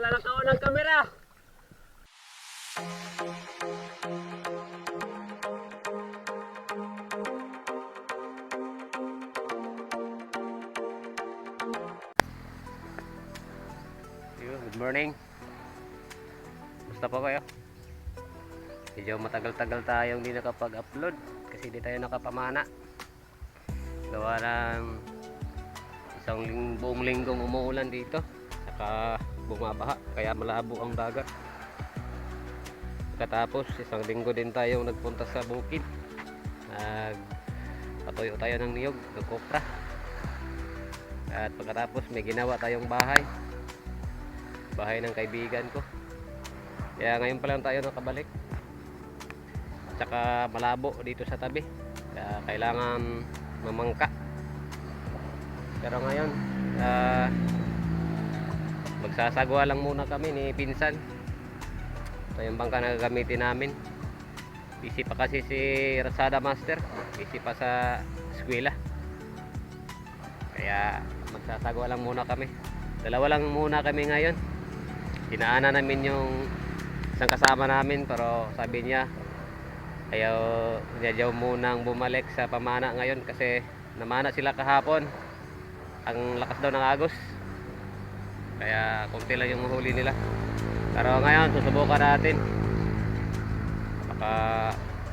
pala nakaon ang kamera. Good morning. Gusto po kayo? Medyo matagal-tagal tayong hindi nakapag-upload kasi di tayo nakapamana. Gawa ng buong linggong umuulan dito. Saka bumabaha kaya malabo ang dagat. Katapos isang linggo din tayong nagpunta sa bukid. Nagpatuyo tayo ng niyog, nagkopra. At pagkatapos may ginawa tayong bahay ng kaibigan ko. Kaya ngayon pa lang tayo nakabalik. Tsaka malabo dito sa tabi. Kaya kailangan mamangka. Pero ngayon magsasagwa lang muna kami ni pinsan. Ito yung bangka na gagamitin namin. Busy pa kasi si Rasada Master. Busy pa sa eskwela. Kaya magsasagwa lang muna kami. Dalawa lang muna kami ngayon. Dinaanan namin yung isang kasama namin, pero sabi niya ayaw munang bumalik sa pamana ngayon kasi namana sila kahapon. Ang lakas daw ng agos, kaya konti lang yung huli nila. Pero ngayon susubukan natin. Baka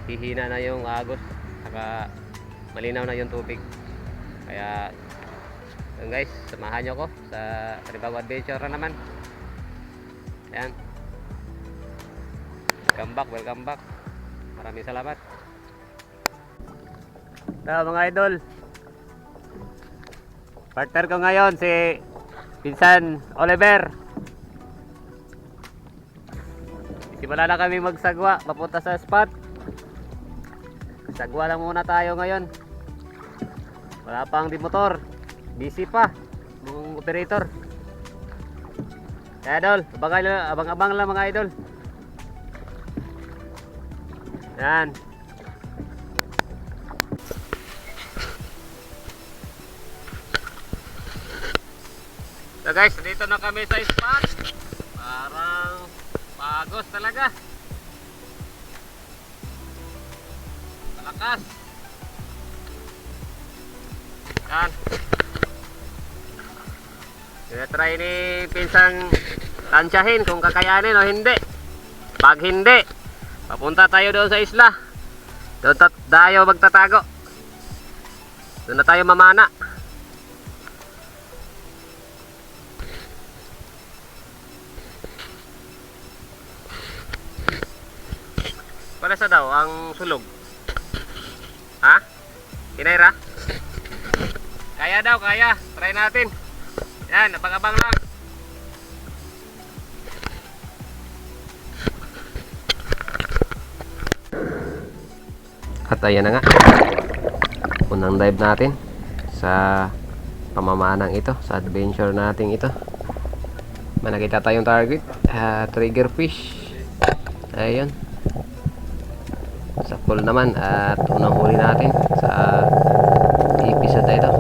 hihina na yung agos, saka malinaw na yung tubig. Kaya yun guys, samahan nyo ko sa Tribago Adventure na naman. Yan. Welcome back. Maraming salamat. Mga idol, partner ko ngayon si Pinsan Oliver. Simula na kami magsagwa papunta sa spot. Sagwa lang muna tayo ngayon. Wala pang di motor. Busy pa yung operator. Kaya idol, abang-abang lang mga idol. Yan. So guys, dito na kami sa spot. Parang pagos talaga. Malakas. Yan. Try ni Pinsang tansyahin kung kakayanin o hindi. Pag hindi, papunta tayo doon sa isla. Doon tayo magtatago. Doon na tayo mamana. Para sa daw ang sulog? Ha? Kinaira? Kaya daw, kaya. Try natin. Yan, abang-abang lang. At ayan na nga, unang dive natin sa pamamanang ito, sa adventure natin ito. May nakita tayong target, trigger fish. Ayun, sa pool naman. At unang huli natin sa episode na ito.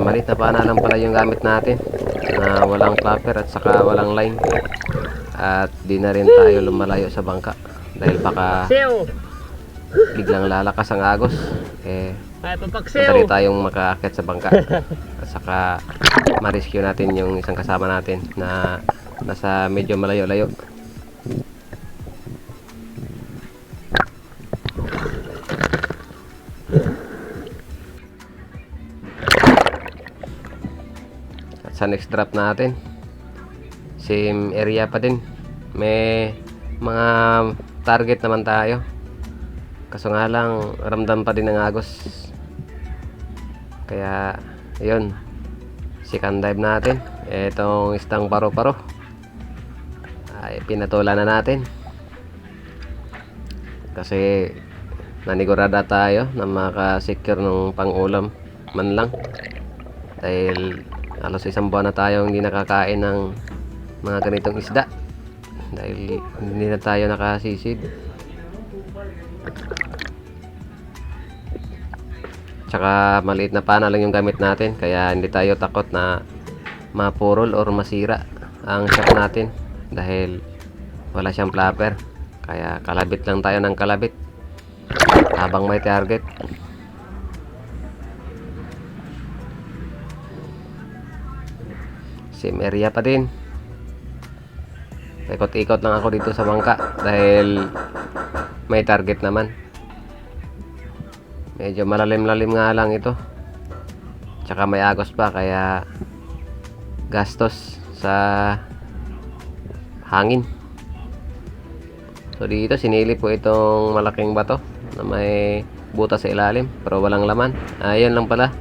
Malit na pana lang pala yung gamit natin, na walang clapper at saka walang line. At di na rin tayo lumalayo sa bangka dahil baka biglang lalakas ang agos. Madali tayong makaakyat sa bangka. At saka ma-rescue natin yung isang kasama natin na nasa medyo malayo-layo. At sa next drop natin, same area pa din. May mga target naman tayo. Kaso nga lang, ramdam pa din ng agos. Kaya, yun. Second dive natin. Itong istang paro-paro. Ay, pinatulan na natin. Kasi, nanigurada tayo na makasecure ng pang-ulam man lang. Dahil, halos isang buwan na tayong hindi nakakain ng mga ganitong isda. Dahil hindi na tayo nakasisid. Tsaka maliit na pana lang yung gamit natin, kaya hindi tayo takot na mapurol or masira ang shop natin dahil wala siyang flapper. Kaya kalabit lang tayo ng kalabit habang may target. Same area pa din. Ikot-ikot lang ako dito sa bangka dahil may target naman. Medyo malalim-lalim nga lang ito. Tsaka may agos pa kaya gastos sa hangin. So dito sinili po itong malaking bato na may butas sa ilalim pero walang laman. Ayun lang pala.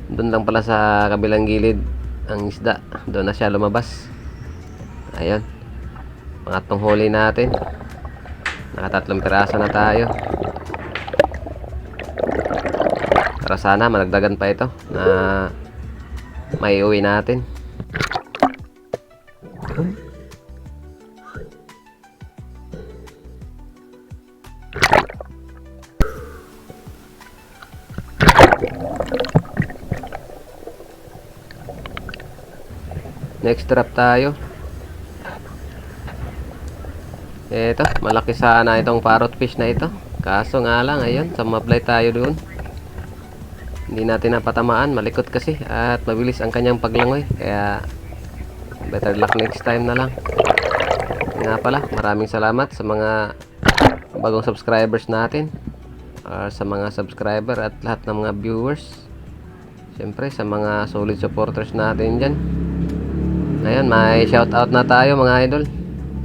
Doon lang pala sa kabilang gilid ang isda. Doon na siya lumabas. Ayun. Pangatlong huli natin. Nakatatlong piraso na tayo. Para sana malagdagan pa ito na may uwi natin. Next trap tayo. Ito, malaki sana itong parrot fish na ito. Kaso nga lang, ayun, sumablay tayo doon. Hindi natin napatamaan, malikot kasi at mabilis ang kanyang paglangoy. Kaya better luck next time na lang. Nga pala, maraming salamat sa mga bagong subscribers natin, sa mga subscriber at lahat ng mga viewers. Siyempre sa mga solid supporters natin dyan. Ayan, may shoutout na tayo mga idol.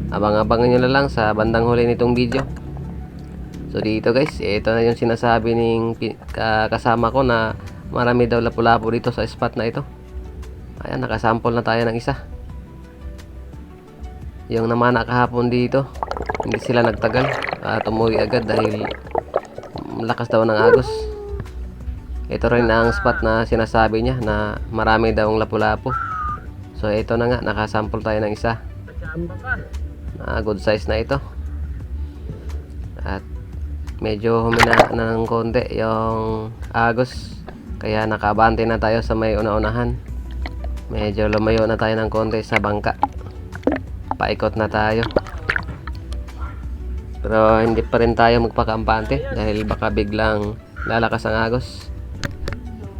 Abang-abangan nyo na lang sa bandang huli nitong video. So dito guys, ito na yung sinasabi ng kasama ko na marami daw lapu-lapu dito sa spot na ito. Ayan, nakasample na tayo ng isa. Yung namana kahapon dito, hindi sila nagtagal at umuwi agad dahil malakas daw ng agos. Ito rin ang spot na sinasabi niya na marami daw lapu-lapu. So ito na nga, nakasample tayo ng isa. Good size na ito. At medyo humina na ng konti yung agos, kaya nakabante na tayo sa may una-unahan. Medyo lumayo na tayo ng konti sa bangka. Paikot na tayo. Pero hindi pa rin tayo magpakampante dahil baka biglang lalakas ang agos.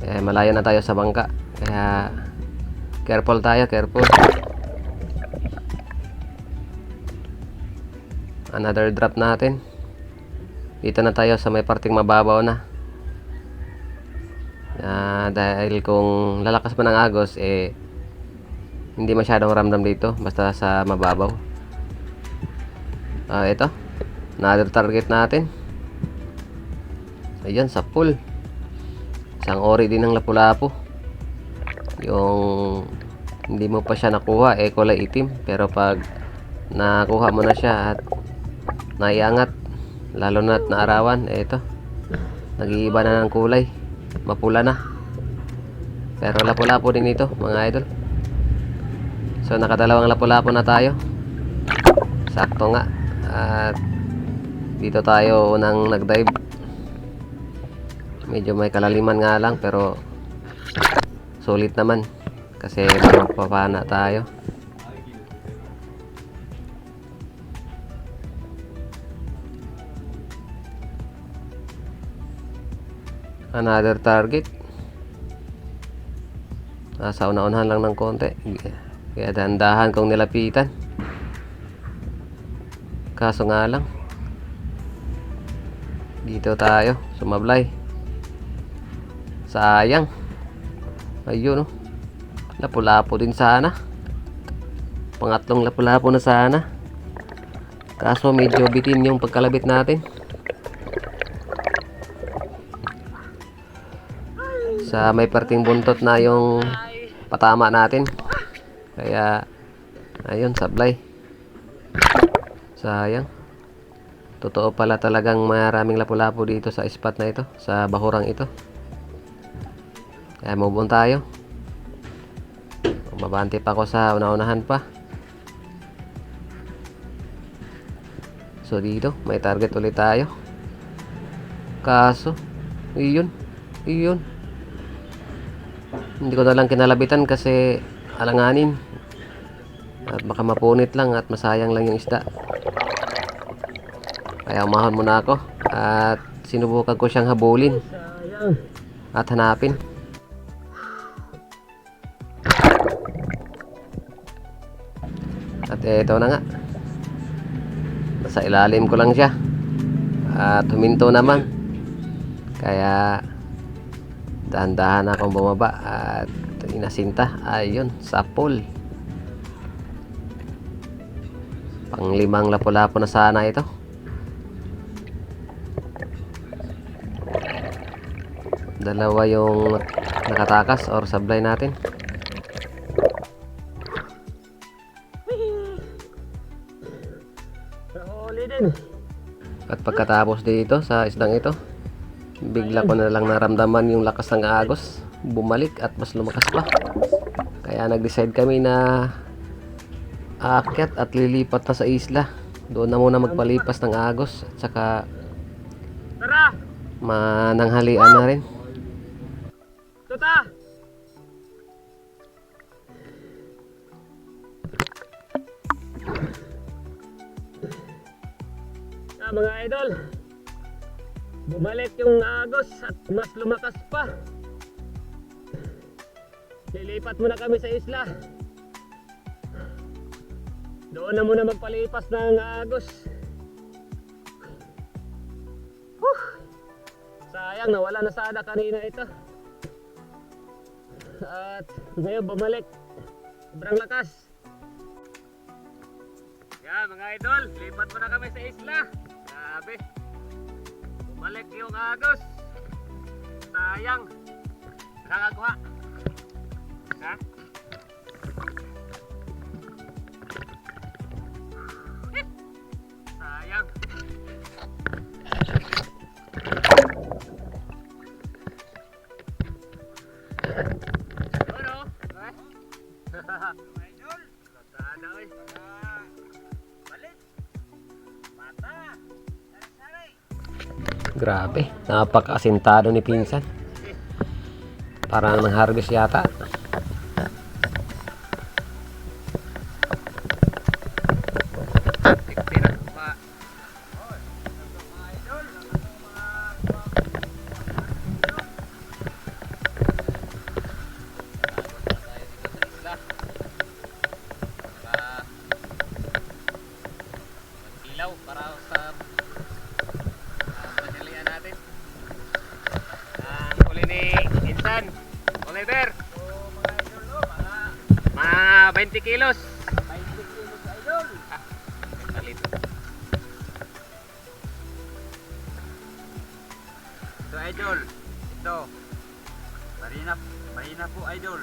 Malayo na tayo sa bangka. Kaya careful tayo, careful. Another drop natin. Dito na tayo sa may parting mababaw na. Dahil kung lalakas pa ng agos, hindi masyadong ramdam dito, basta sa mababaw. Ito, another target natin. Ayan, sa pool. Isang ori din ng lapu-lapu. Yung hindi mo pa siya nakuha, kulay itim. Pero pag nakuha mo na siya at naiangat, lalo na't naarawan, ito, nag-iiba na ng kulay, mapula na. Pero lapu-lapu din ito mga idol. So nakadalawang lapu-lapu na tayo. Sakto nga. At dito tayo unang nag-dive. Medyo may kalaliman nga lang pero sulit naman kasi papana tayo. Another target. Nasa una-unahan lang ng konti, kaya dahan-dahan kong nilapitan. Kaso nga lang, dito tayo sumablay. Sayang. Ayun, oh. Lapu-lapu din sana. Pangatlong lapu-lapu na sana. Kaso medyo bitin yung pagkalabit natin. Sa may parting buntot na yung patama natin. Kaya ayun, sablay. Sayang. Totoo pala talagang maraming lapu-lapu dito sa spot na ito, sa bahurang ito. Kaya move on tayo. Mabante pa ako sa una-unahan pa. So dito may target ulit tayo. Kaso iyon. Hindi ko na lang kinalabitan kasi alanganin. At baka mapunit lang at masayang lang yung isda. Kaya umahon muna ako at sinubukan ko siyang habulin at hanapin. At ito na nga. Nasa ilalim ko lang siya. At huminto naman. Kaya dahan-dahan akong bumaba at inasinta. Ayun, sapol. Pang-5 lapu-lapu na sana ito. Dalawa yung nakatakas or sablay natin. At pagkatapos dito sa isdang ito, bigla ko na lang naramdaman yung lakas ng agos. Bumalik at mas lumakas pa. Kaya nag-decide kami na aakyat at lilipat na sa isla. Doon na muna magpalipas ng agos at saka mananghalian na rin. Tuta! Mga idol, bumalik yung agos at mas lumakas pa. Lilipat muna kami sa isla. Doon na muna magpalipas ng agos. Sayang, nawala na sana kanina ito. At ngayon bumalik. Sobrang lakas. Yan mga idol, lipat muna kami sa isla. Grabe. Bumalik yung agos. Sayang. Nakakakuha. Ha? Sayang. Ano? Idol. Kasada oy. Balik. Mata. Saray-saray. Grabe, napaka-asintado ni pinsan. Parang nang-harvest yata. Para sa panilian natin ang huli ni Insan Oliver. Mga 20 kilos. 20 kilos idol. Palit. Ito idol. Ito. Marina po idol.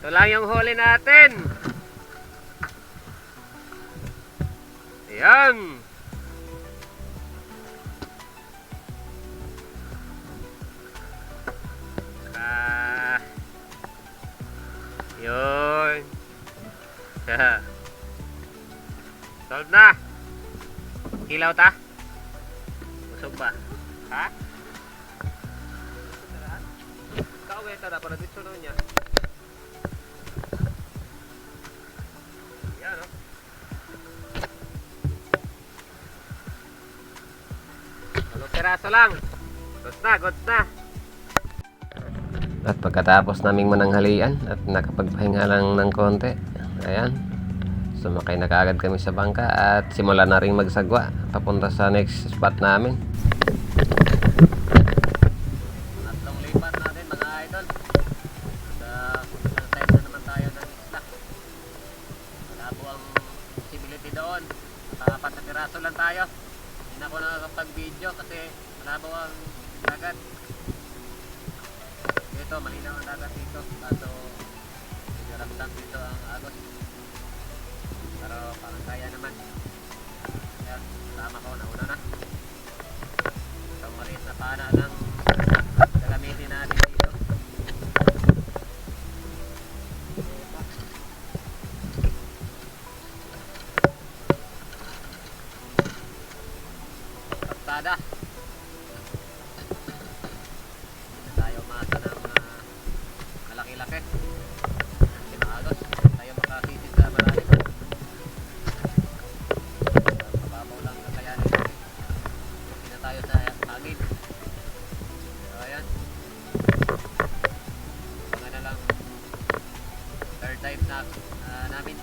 Ito lang yung huli natin. Ayan. Yun. Solve na. Kilaw ta. Busog ba? Ha? Kau ito na para dito niya. Yan o. Walong piraso lang. Goods na, goods na. At pagkatapos naming mananghalian at nakapagpahinga lang ng konti, ayan, sumakay na kaagad kami sa bangka at simula na rin magsagwa papunta sa next spot namin. Tatlong lipat natin mga idol. Sa isang side na naman tayo ng isla. Malabo ang visibility doon. Nakapat na piraso lang tayo. Hindi na ako nakakapag-video kasi malabo ang dagat. Dito, malinaw ang dagat dito. Kaso, ramdam dito ang agos. Pero parang kaya naman. Kaya, tama ko, nauna na. Itong maliit na pana lang gagamitin natin dito. Kapsada. namin.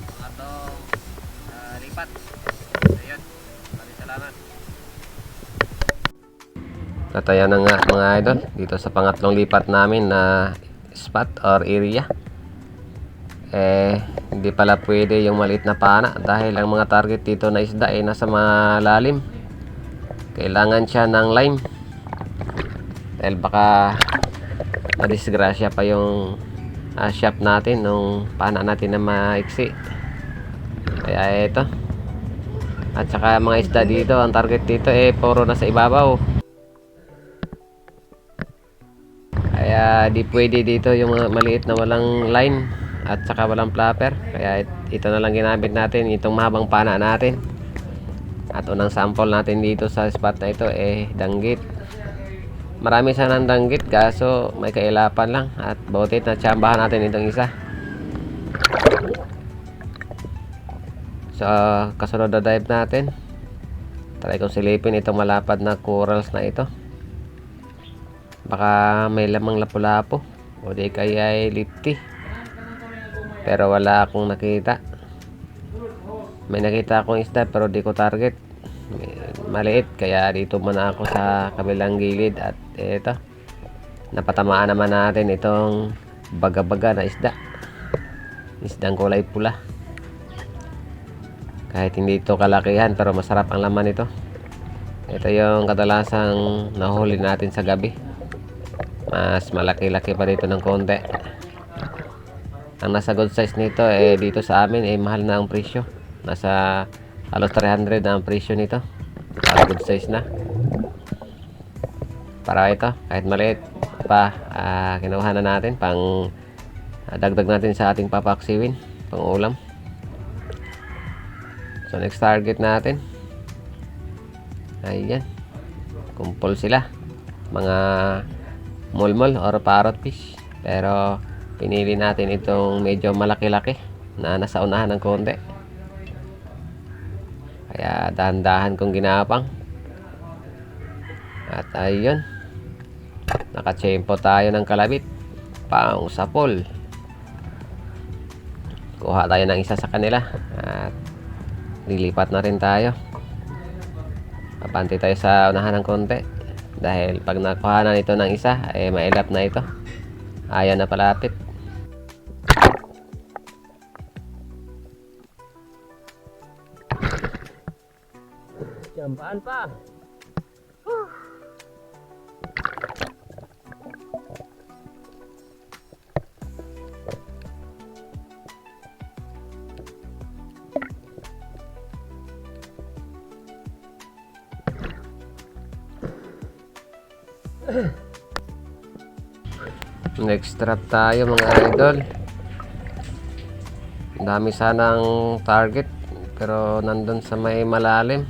Pangatlong lipat. Ayun. Maraming salamat. Tatayan na nga mga idol dito sa pangatlong lipat namin na spot or area. Hindi pala pwede yung maliit na pana dahil ang mga target dito na isda ay nasa malalim. Kailangan siya ng lime dahil baka madisgrasya pa yung shop natin nung pana natin na maiksi. Kaya ito, at saka mga isda dito, ang target dito puro na sa ibabaw. Kaya di pwede dito yung mga maliit na walang line at saka walang flapper. Kaya ito na lang ginamit natin, itong mahabang pana natin. At unang sample natin dito sa spot na ito danggit. Marami sanang danggit kaso may kailapan lang at butit na tsambahan natin itong isa. So kasunod na dive natin, try kong silipin itong malapad na corals na ito. Baka may lamang lapu-lapu o di kaya ay lipty, pero wala akong nakita. May nakita akong isda pero di ko target, maliit, kaya dito muna ako sa kabilang gilid. At ito, napatamaan naman natin itong baga-baga na isdang kulay pula. Kahit hindi ito kalakihan pero masarap ang laman ito. Ito yung kadalasang nahuli natin sa gabi. Mas malaki-laki pa dito ng konti. Ang nasa good size nito dito sa amin mahal na ang presyo. Nasa halos 300 na ang presyo nito para good size na. Para ito kahit maliit pa, kinuha na natin pang dagdag natin sa ating papaksiwin pang ulam. So next target natin, ayan, kumpol sila, mga mulmol or parrot fish, pero pinili natin itong medyo malaki-laki na nasa unahan ng konti, kaya dahan-dahan kong ginapang. At ayun, nakachempo tayo ng kalabit pang sapol. Kuha tayo ng isa sa kanila at lilipat na rin tayo. Papante tayo sa unahan ng konti dahil pag nakuha na nito ng isa mailap na ito, ayaw na palapit. Jampaan pa. Next trap tayo mga idol. Dami sanang target pero nandun sa may malalim,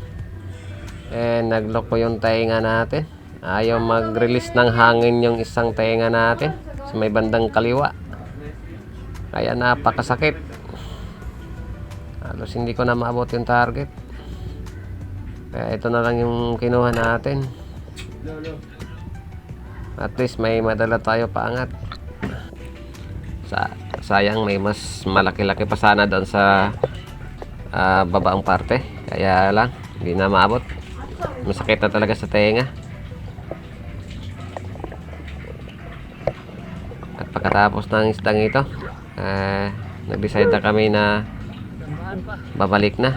nagloko yung tainga natin. Ayaw mag-release ng hangin yung isang tainga natin sa may bandang kaliwa, kaya napakasakit. Halos hindi ko na maabot yung target, kaya ito na lang yung kinuha natin. At least may madala tayo paangat. Sayang may mas malaki-laki pa sana doon sa babaang parte, kaya lang hindi na maabot. Masakit na talaga sa tenga. At pagkatapos ng isdang ito, nag-decide na kami na babalik na,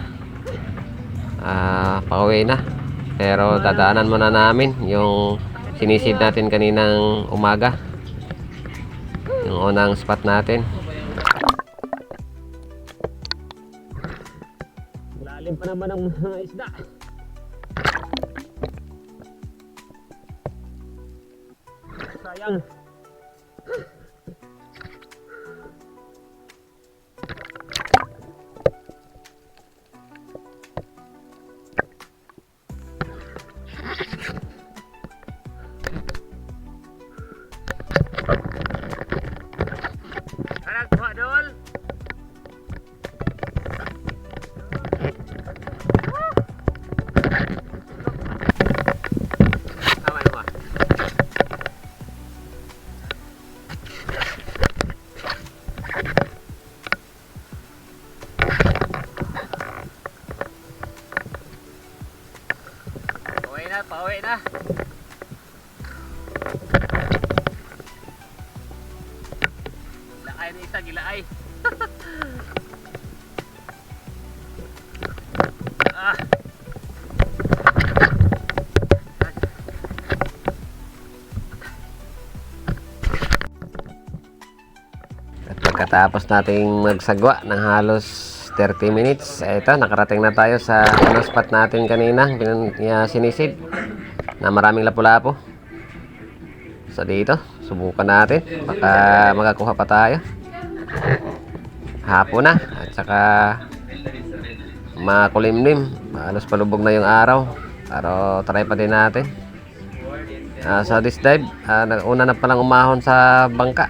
pauwi na. Pero dadaanan muna namin yung sinisid natin kaninang umaga, yung unang spot natin. Lalim pa naman ang mga isda. Sayang. Gilaay na. Gilaay na isa, gilaay. Ah. At pagkatapos nating magsagwa ng halos 30 minutes, ito, nakarating na tayo sa spot natin kanina, sinisid, na maraming lapu-lapo. So dito, subukan natin, baka makakuha pa tayo. Hapon na, at saka makulimlim, halos palubog na yung araw, pero try pa din natin. Sa this dive, una na palang umahon sa bangka.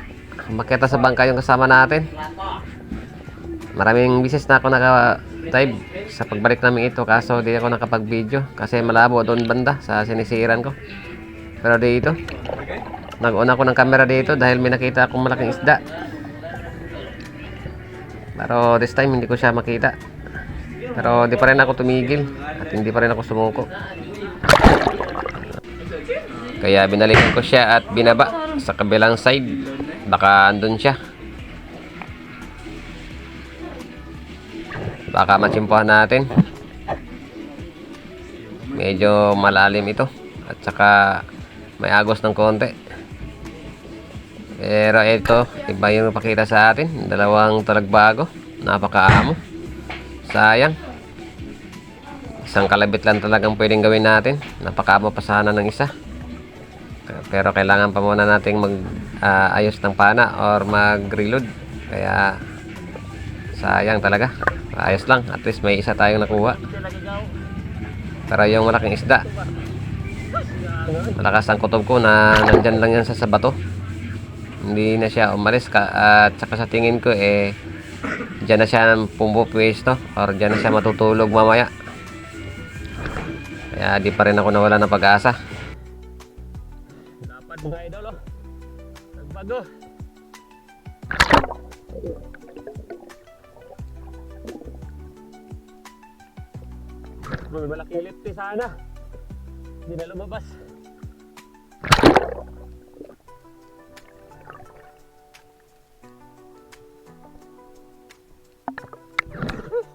Makita sa bangka yung kasama natin. Maraming bisis na ako naka-dive sa pagbalik namin ito, kaso di ako nakapag-video kasi malabo doon banda sa sinisiran ko. Pero dito, nag-on ako ng camera dito dahil may nakita akong malaking isda. Pero this time hindi ko siya makita. Pero di pa rin ako tumigil at hindi pa rin ako sumuko. Kaya binalikan ko siya at binaba sa kabilang side. Baka andun siya. Baka matsimpuhan natin. Medyo malalim ito. At saka may agos ng konti. Pero ito, iba yung pakita sa atin. Dalawang talagbago. Napakaamo. Sayang. Isang kalabit lang talagang pwedeng gawin natin. Napakaamo pa sana ng isa. Pero kailangan pa muna nating ayos ng pana or mag-reload. Kaya sayang talaga. Ayos lang, at least may isa tayong nakuha. Pero yung malaking isda, malakas ang kutob ko na nandyan lang yan sa bato. Hindi na siya umalis at saka sa tingin ko dyan na siya pumupwesto or dyan na siya matutulog mamaya. Kaya di pa rin ako nawala ng pag-asa. Dapat mga idol, oh. Nagbago. May malaking lipti sana. Hindi na lumabas.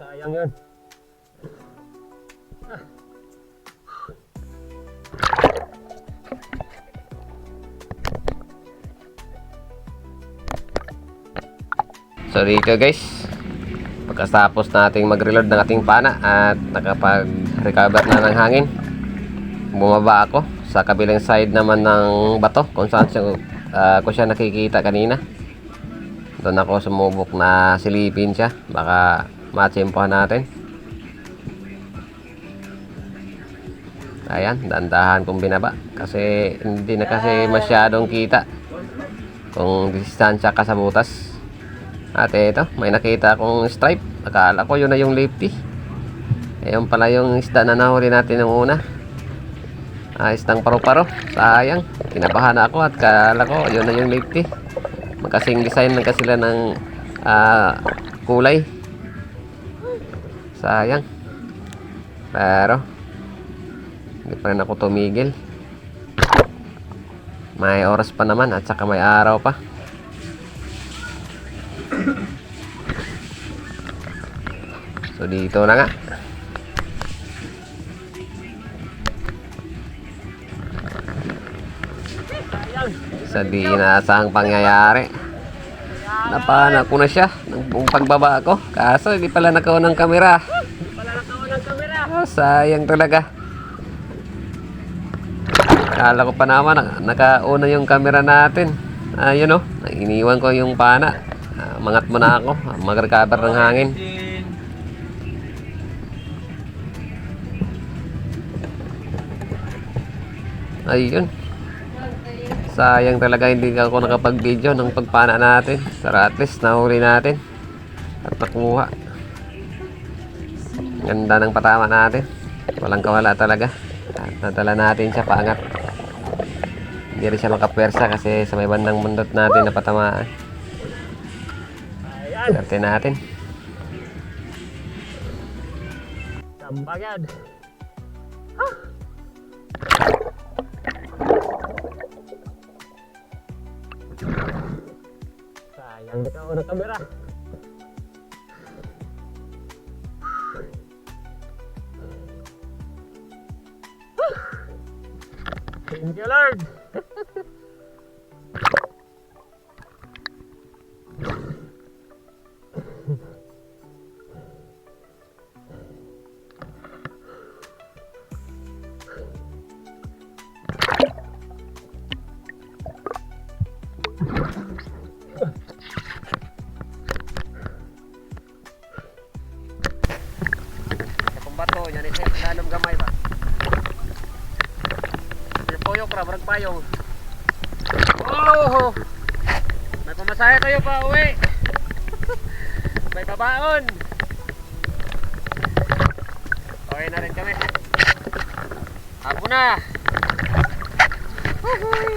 Sayang yun. So dito guys, pagkatapos nating mag-reload ng ating pana at nakapag-recover na ng hangin, bumaba ako sa kabilang side naman ng bato kung saan ko siya nakikita kanina. Doon ako sumubok na silipin siya, baka matsimpuhan natin. Ayan, dandahan kong binaba kasi hindi na kasi masyadong kita kung distansya ka sa butas. At ito, may nakita akong stripe. Akala ko yun na yung lifty. Ayun pala yung isda na nahuli natin ng una. Isdang paru-paro. Sayang. Kinabahan ako at akala ko yun na yung lifty. Magkasing design lang kasi sila ng kulay. Sayang. Pero hindi pa rin ako tumigil. May oras pa naman at saka may araw pa. So dito na nga. Sa di inaasahang pangyayari, napana ko na siya ng buong pagbaba ko. Kaso hindi pala nakaon ng kamera. Sayang talaga. Akala ko pa naman nakauna yung kamera natin. Ayun o, iniwan ko yung pana. Mangat muna ako, mag-recover ng hangin. Ayun. Sayang talaga hindi ako nakapag-video ng pagpana natin. Pero at least nahuli natin at nakuha. Ganda ng patama natin. Walang kawala talaga. At nadala natin siya paangat. Hindi rin siya makapwersa kasi sa may bandang mundot natin napatamaan. Swerte natin. Tambagad. Sayang di ka ako ng kamera. Thank you, Lord. Kung bato, yan ito, lalong gamay ba? Puyok ra, barang payong. Oh! May pamasahe tayo pa uwi. May babaon. Okay na rin kami. Hapon na. Uhuy.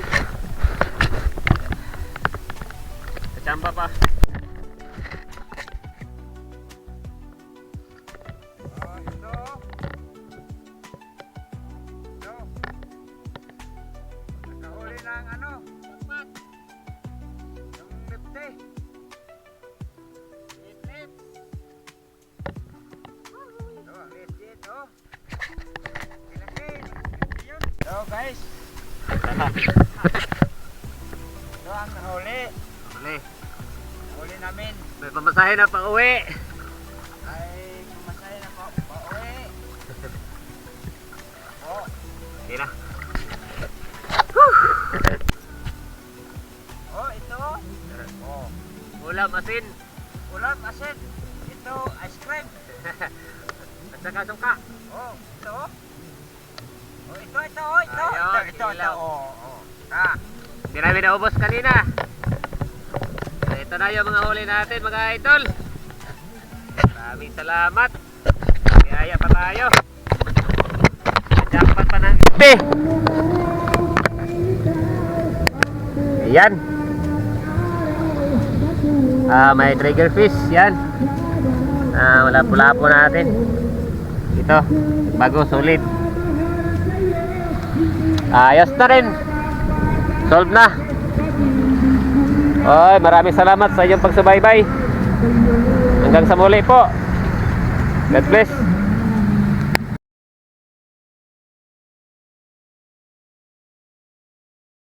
Kachamba pa. Ng ano? Dapat. Yung lipte. Lip. Ito, ang legit, oh. Ilagay. Yun. So, guys. Ito ang huli. Huli namin. May pamasahe na pa uwi. Ay, kumasaya na po. Pauwi. Oh. Sige na. Oh, ito. Oh. Ulam, asin. Ulam, asin. Ito, ice cream. At saka suka. Oh, ito. Oh, ito. Oh, ito. Ayun, Ito. ilaw. Oh. Ah. Hindi namin naubos kanina. Ito na yung mga huli natin mga idol. Maraming salamat. Biyaya pa tayo. Jackpot pa ng ite. Ayan. May trigger fish. Yan. Wala pula po natin. Ito. Bago, solid. Ayos na rin. Solve na. Oy, maraming salamat sa inyong pagsubaybay. Hanggang sa muli po. God bless.